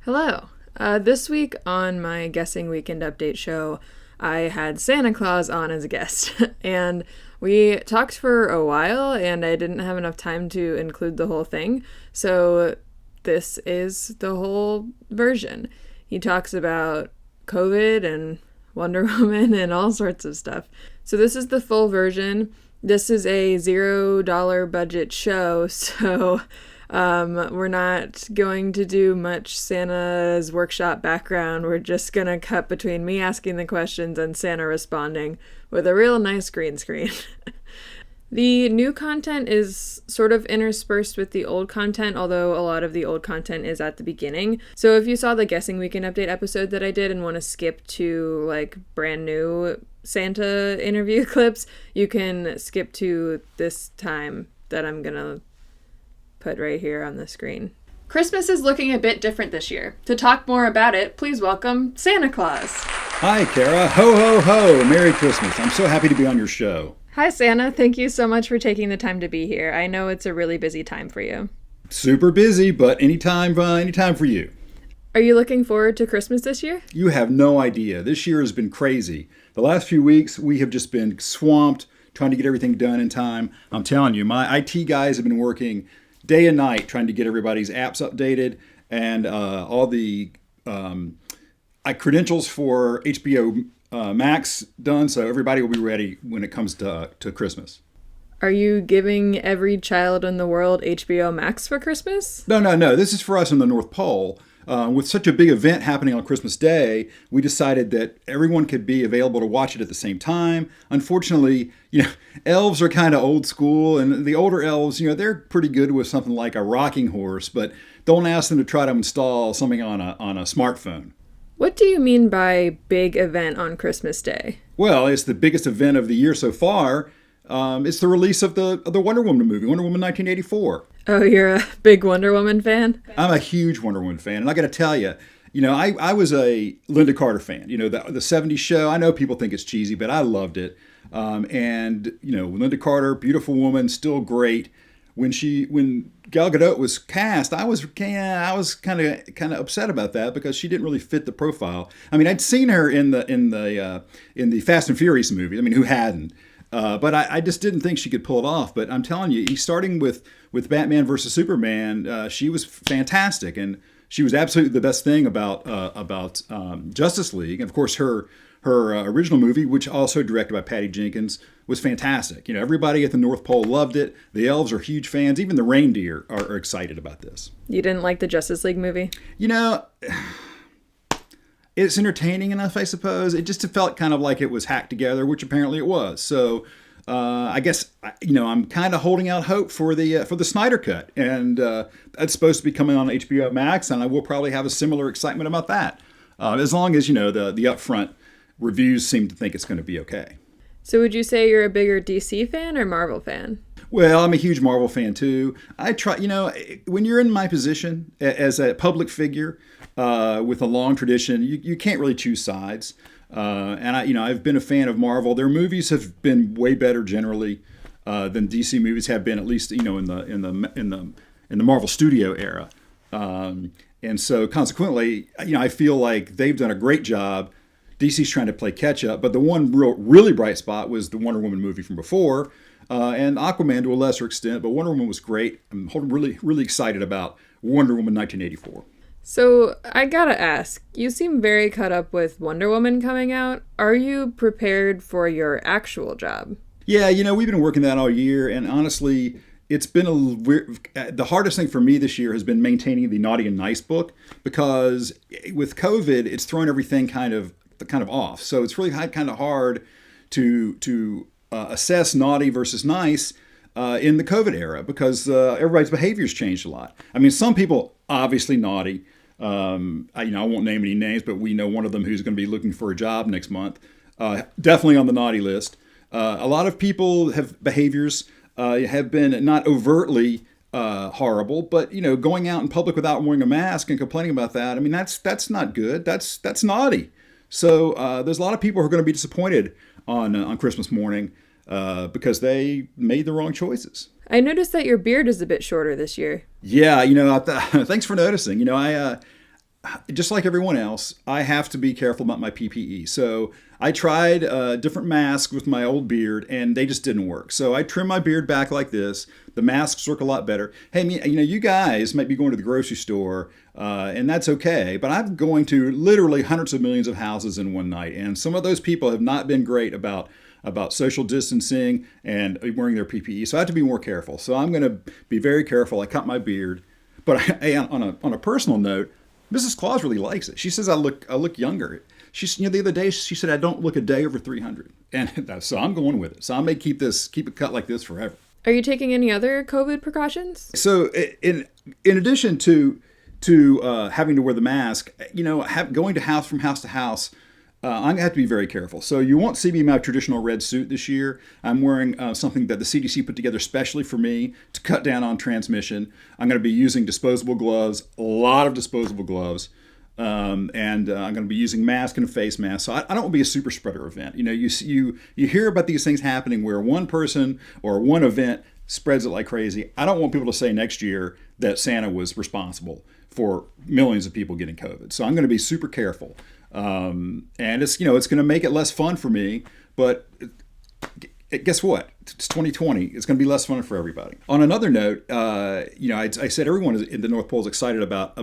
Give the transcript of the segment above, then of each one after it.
Hello. This week on my Guessing Weekend Update show, I had Santa Claus on as a guest. And we talked for a while, and I didn't have enough time to include the whole thing. So this is the whole version. He talks about COVID and Wonder Woman and all sorts of stuff. So this is the full version. This is a $0 budget show, so we're not going to do much Santa's workshop background. We're just going to cut between me asking the questions and Santa responding with a real nice green screen. The new content is sort of interspersed with the old content, although a lot of the old content is at the beginning. So if you saw the Guessing Weekend Update episode that I did and want to skip to like brand new Santa interview clips, you can skip to this time that I'm gonna put right here on the screen. Christmas is looking a bit different this year. To talk more about it, please welcome Santa Claus. Hi, Kara. Ho, ho, ho. Merry Christmas. I'm so happy to be on your show. Hi, Santa. Thank you so much for taking the time to be here. I know it's a really busy time for you. Super busy, but anytime for you. Are you looking forward to Christmas this year? You have no idea. This year has been crazy. The last few weeks, we have just been swamped trying to get everything done in time. I'm telling you, my IT guys have been working day and night trying to get everybody's apps updated and all the credentials for HBO Max done, so everybody will be ready when it comes to Christmas. Are you giving every child in the world HBO Max for Christmas? No. This is for us in the North Pole. With such a big event happening on Christmas Day, we decided that everyone could be available to watch it at the same time. Unfortunately, elves are kind of old school, and the older elves, they're pretty good with something like a rocking horse, but don't ask them to try to install something on a smartphone. What do you mean by big event on Christmas Day? Well, it's the biggest event of the year so far. It's the release of the Wonder Woman movie, Wonder Woman 1984. Oh, you're a big Wonder Woman fan? I'm a huge Wonder Woman fan, and I got to tell you, I was a Linda Carter fan. The 70s show. I know people think it's cheesy, but I loved it. And Linda Carter, beautiful woman, still great. When Gal Gadot was cast, I was kind of upset about that because she didn't really fit the profile. I mean, I'd seen her in the Fast and Furious movies. I mean, who hadn't? But I just didn't think she could pull it off. But I'm telling you, starting with Batman versus Superman, she was fantastic, and she was absolutely the best thing about Justice League. And of course, her original movie, which also directed by Patty Jenkins, was fantastic. Everybody at the North Pole loved it. The elves are huge fans. Even the reindeer are excited about this. You didn't like the Justice League movie? It's entertaining enough, I suppose. It just felt kind of like it was hacked together, which apparently it was. So I guess I'm kind of holding out hope for the Snyder Cut, and that's supposed to be coming on HBO Max, and I will probably have a similar excitement about that, as long as the upfront reviews seem to think it's going to be okay. So would you say you're a bigger DC fan or Marvel fan? Well, I'm a huge Marvel fan too. I try, when you're in my position as a public figure with a long tradition, you can't really choose sides. And I've been a fan of Marvel. Their movies have been way better generally than DC movies have been, at least in the Marvel Studio era. And so consequently, I feel like they've done a great job. DC's trying to play catch up, but the one really bright spot was the Wonder Woman movie from before. And Aquaman to a lesser extent, but Wonder Woman was great. I'm really, really excited about Wonder Woman 1984. So I gotta ask, you seem very caught up with Wonder Woman coming out. Are you prepared for your actual job? Yeah, we've been working that all year, and honestly, it's been the hardest thing for me this year has been maintaining the Naughty and Nice book, because with COVID, it's thrown everything kind of off. So it's really kind of hard to assess naughty versus nice in the COVID era, because everybody's behavior's changed a lot. I mean, some people obviously naughty. I won't name any names, but we know one of them who's going to be looking for a job next month. Definitely on the naughty list. A lot of people have behaviors have been not overtly horrible, but going out in public without wearing a mask and complaining about that. I mean, that's not good. That's naughty. So there's a lot of people who are going to be disappointed on Christmas morning because they made the wrong choices. I noticed that your beard is a bit shorter this year. Yeah, thanks for noticing. just like everyone else, I have to be careful about my PPE. So I tried a different mask with my old beard, and they just didn't work. So I trimmed my beard back like this. The masks work a lot better. Hey, you guys might be going to the grocery store, and that's okay. But I'm going to literally hundreds of millions of houses in one night, and some of those people have not been great about social distancing and wearing their PPE. So I have to be more careful. So I'm going to be very careful. I cut my beard, but on a personal note, Mrs. Claus really likes it. She says I look younger. The other day she said I don't look a day over 300, and so I'm going with it. So I may keep it cut like this forever. Are you taking any other COVID precautions? So in addition to having to wear the mask, going to house from house to house, I'm going to have to be very careful. So you won't see me in my traditional red suit this year. I'm wearing something that the CDC put together specially for me to cut down on transmission. I'm going to be using disposable gloves, a lot of disposable gloves, and I'm going to be using mask and a face mask. So I don't want to be a super spreader event. You hear about these things happening where one person or one event spreads it like crazy. I don't want people to say next year that Santa was responsible for millions of people getting COVID. So I'm going to be super careful. And it's going to make it less fun for me, but guess what? It's 2020. It's going to be less fun for everybody. On another note, I said everyone in the North Pole is excited about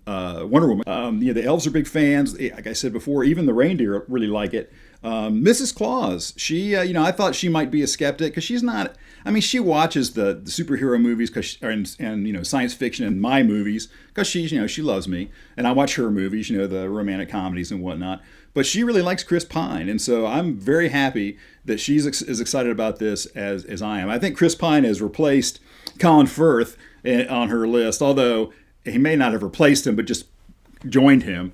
Wonder Woman. The elves are big fans. Like I said before, even the reindeer really like it. Mrs. Claus, she, I thought she might be a skeptic because she's not. I mean, she watches the superhero movies and science fiction and my movies because she loves me, and I watch her movies, the romantic comedies and whatnot. But she really likes Chris Pine, and so I'm very happy that she's as excited about this as I am. I think Chris Pine has replaced Colin Firth on her list, although he may not have replaced him, but just joined him.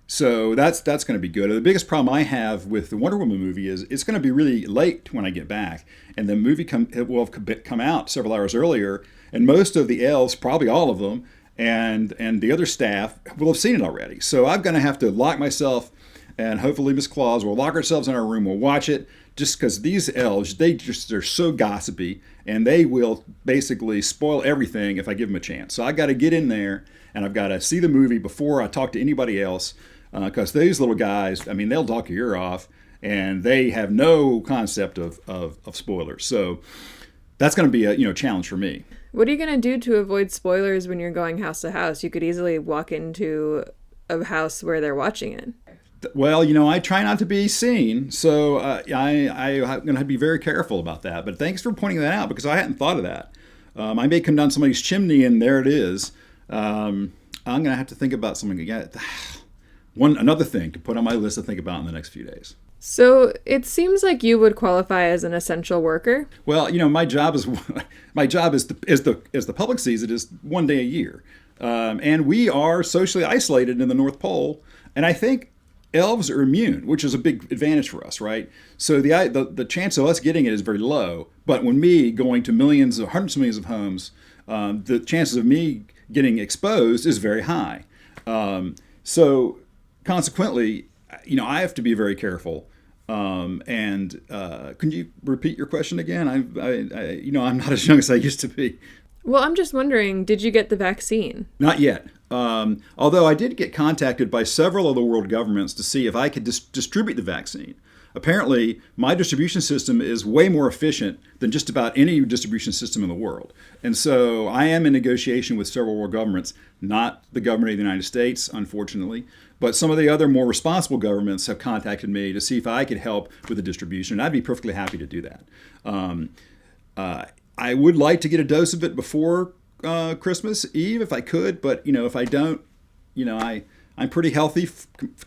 So that's going to be good. The biggest problem I have with the Wonder Woman movie is it's going to be really late when I get back, and the movie will have come out several hours earlier, and most of the elves, probably all of them, and the other staff will have seen it already. So I'm going to have to lock myself, and hopefully Miss Claus will lock ourselves in our room. We'll watch it, just because these elves, they're so gossipy, and they will basically spoil everything if I give them a chance. So I got to get in there, and I've got to see the movie before I talk to anybody else, because these little guys, they'll talk your ear off, and they have no concept of spoilers. So that's going to be a challenge for me. What are you going to do to avoid spoilers when you're going house to house? You could easily walk into a house where they're watching it. Well, I try not to be seen, so I'm going to be very careful about that. But thanks for pointing that out, because I hadn't thought of that. I may come down somebody's chimney, and there it is. I'm going to have to think about something again. Another thing to put on my list to think about in the next few days. So it seems like you would qualify as an essential worker. Well, my job is as the public sees it, is one day a year, and we are socially isolated in the North Pole, and I think elves are immune, which is a big advantage for us, right? So the chance of us getting it is very low. But when me going to hundreds of millions of homes, the chances of me getting exposed is very high. So consequently, I have to be very careful. And can you repeat your question again? I'm not as young as I used to be. Well, I'm just wondering, did you get the vaccine? Not yet. Although I did get contacted by several of the world governments to see if I could distribute the vaccine. Apparently, my distribution system is way more efficient than just about any distribution system in the world. And so I am in negotiation with several world governments, not the government of the United States, unfortunately, but some of the other more responsible governments have contacted me to see if I could help with the distribution, and I'd be perfectly happy to do that. I would like to get a dose of it before Christmas Eve if I could, but if I don't, I'm pretty healthy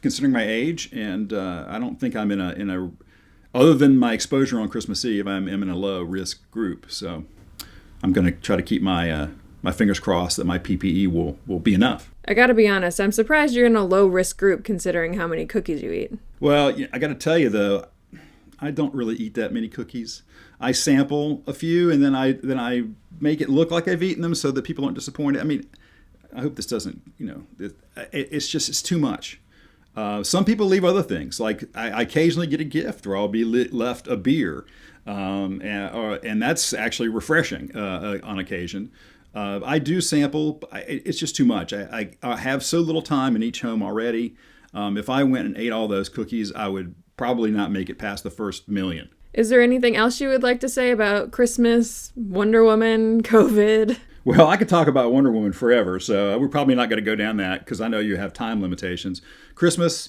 considering my age, and I don't think I'm in a other than my exposure on Christmas Eve, I'm in a low risk group. So I'm going to try to keep my fingers crossed that my PPE will be enough. I got to be honest, I'm surprised you're in a low risk group considering how many cookies you eat. Well, I got to tell you though, I don't really eat that many cookies. I sample a few, and then I make it look like I've eaten them so that people aren't disappointed. I hope this doesn't, it's too much. Some people leave other things. Like I occasionally get a gift, or I'll be left a beer, and that's actually refreshing on occasion. I do sample. But it's just too much. I have so little time in each home already. If I went and ate all those cookies, I would probably not make it past the first million. Is there anything else you would like to say about Christmas, Wonder Woman, COVID? Well, I could talk about Wonder Woman forever, so we're probably not going to go down that because I know you have time limitations. Christmas,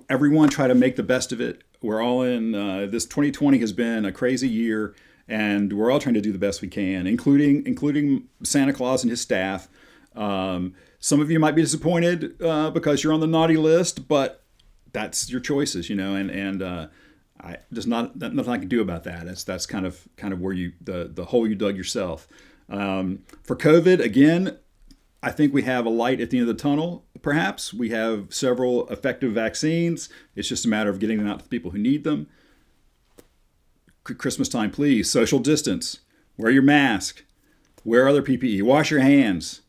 everyone try to make the best of it. We're all in, this 2020 has been a crazy year, and we're all trying to do the best we can, including Santa Claus and his staff. Some of you might be disappointed because you're on the naughty list, but that's your choices, and there's nothing I can do about that. That's kind of where the hole you dug yourself. For COVID, again, I think we have a light at the end of the tunnel. Perhaps we have several effective vaccines. It's just a matter of getting them out to the people who need them. Christmas time, please, social distance, wear your mask, wear other PPE, wash your hands.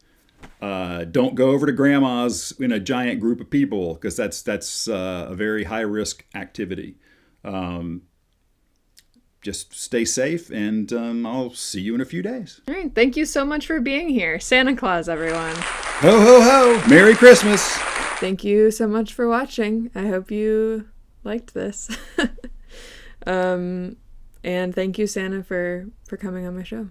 Don't go over to grandma's in a giant group of people because that's a very high risk activity. Just stay safe, and I'll see you in a few days. All right. Thank you so much for being here. Santa Claus, everyone. Ho, ho, ho. Merry Christmas. Thank you so much for watching. I hope you liked this. And thank you, Santa, for coming on my show.